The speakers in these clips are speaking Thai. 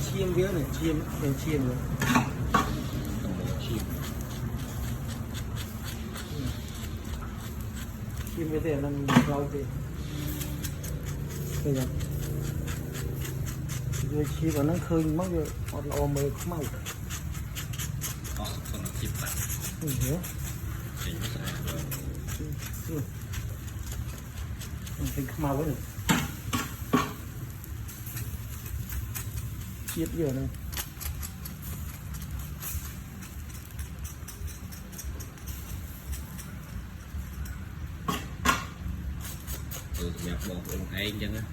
ชิมเยอะหน่อยชิมเป็นชิมเลย ต้องหมูชิม ชิมไปเถอะนั่นเราสิเป็นยังโดยชิมอันนั้นเคยมั้งเลยเอาเรามือเข้ามา อ๋อคนละชิมตัด นี่เหรอ สีไม่สะอาดเลย เป็นเข้ามาไว้หนึ่งเชียบเยอะเลย แบบบอกองค์เองจังนะ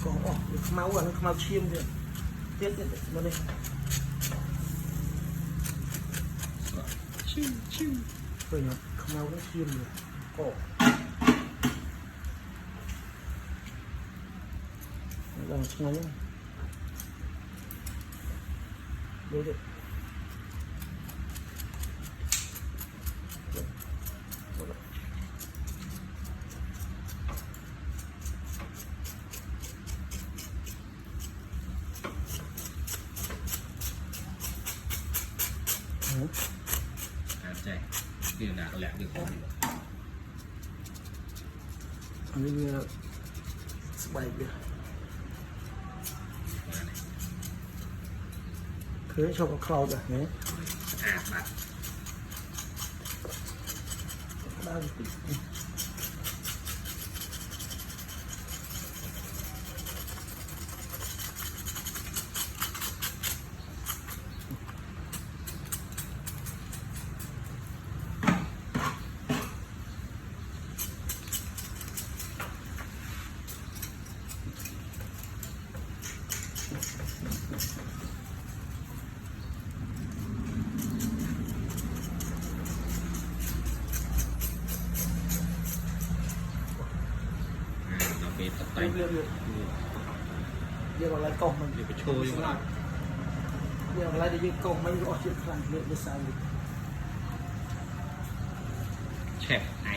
ก็อ๋อเข้ามาวันเข้ามาชิมเถอะเด็ดมาเลย ชิมชิม เป็นยังเข้ามาวันชิมเลยก็ลองชิมเลยดูดิอาใจเดี๋ยวหนาแหลกเดี๋ยวคนดีกว่า อันนี้เนี่ยสบายดี มาเนี่ย เคยชอบกับคลาวด์แบบนี้ สะอาดบัด ได้ติดเราไปตกแต่ง เรียบเรียบอะไรกล่องมัน เดี๋ยวไปโชว์อยู่ก่อน เรียบอะไรจะยึดกล่องไม่ออกเสียครั้งเรียบจะใส่ แชฟไอ